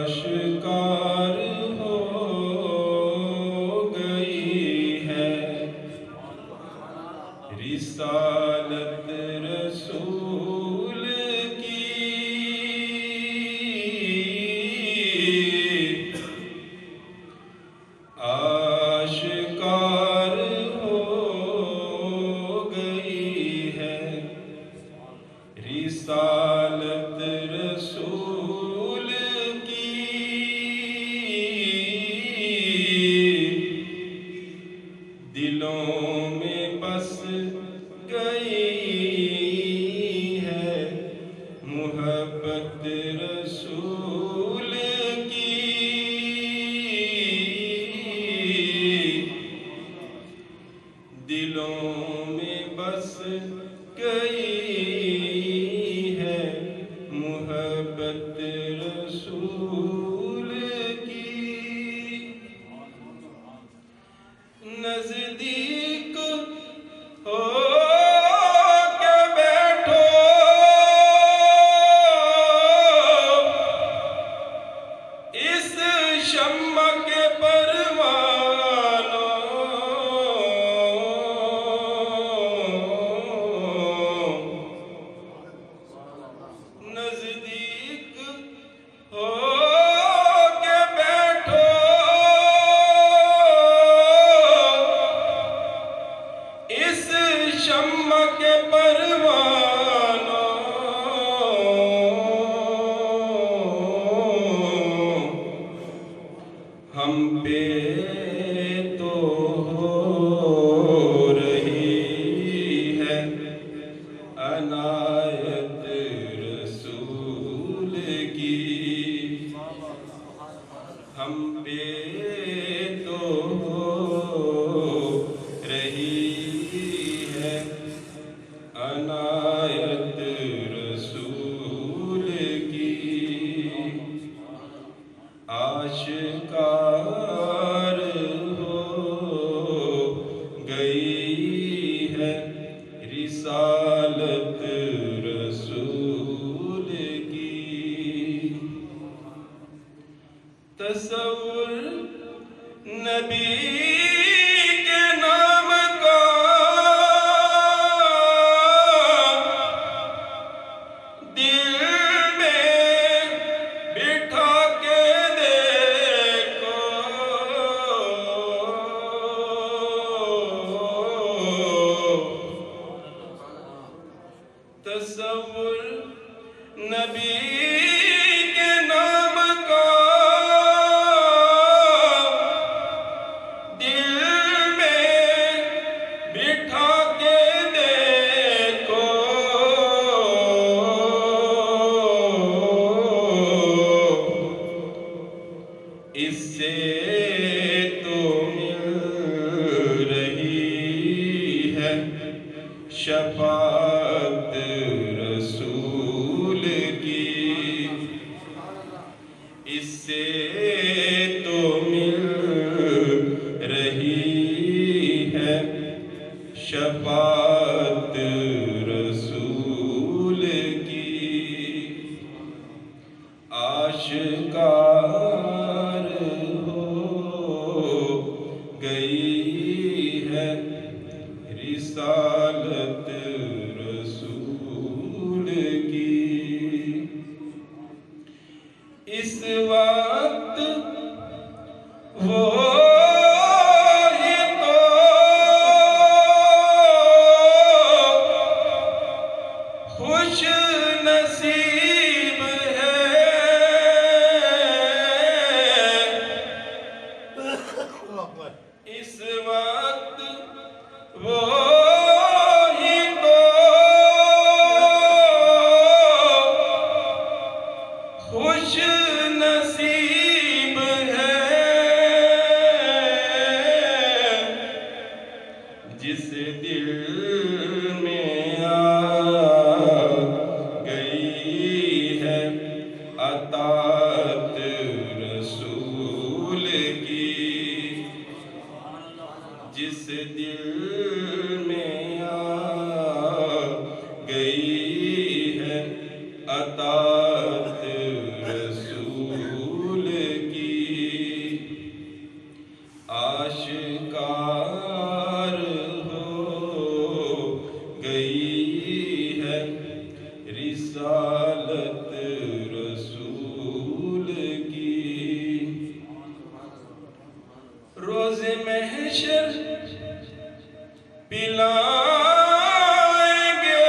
آشکار ہو گئی ہے رسالت رسول کی، آشکار ہو گئی ہے رسالت رسول کی، دلوں میں بس گئی ہے محبت رسول کی، دلوں میں بس گئی ہے محبت رسول کی، نزدیک ہو کے بیٹھو اس شمع کے پروانوں، نزدیک ہو کے بیٹھو اس شمع کے پروانوں، ہم پہ تو ہو رہی ہے عنایت رسول کی، ہم پہ تو ہو رہی ہے عنایت رسول کی، آشکار ہو گئی ہے رسالت رسول کی، تصور نبی کے نام کا دل میں بٹھا کے دیکھو، تصور نبی کے نام کا دل میں بٹھا کے دیکھو، اس سے تو مل رہی ہے شفاعت رسول کی، اس سے تو مل رہی ہے شفاعت رسول کی، آشکار ہو گئی ہے رسالت رسول کی، اس وقت وہ ہی تو خوش نصیب ہے، اس وقت وہ ہی تو خوش نصیب ہے جس دل میں آ گئی ہے اطاعت رسول کی، جس دل میں آ گئی ہے اطاعت رسول کی، آشکار ہو گئی ہے رسالت رسول کی۔ روز محشر پلائیں گے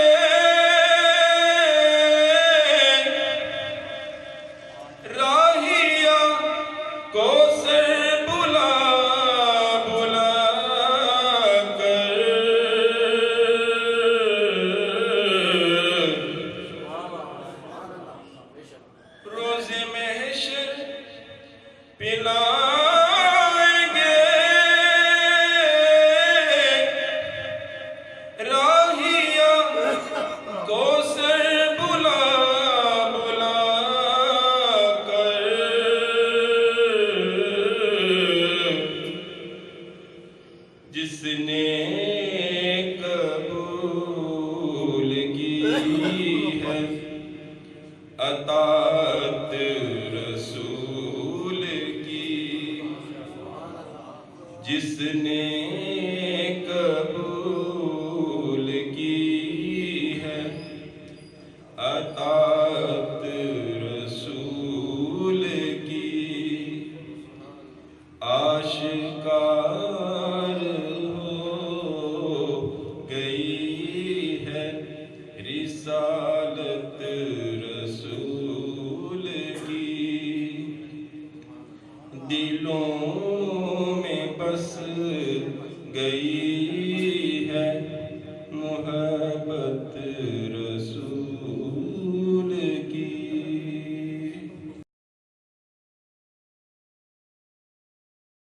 راہیہ کو سر بلا بلا کر، روز محشر پلائیں گے راہیہ کو سر بلا بلا کر، جس نے قبول کی ہے اطاعت رسول کی، جس نے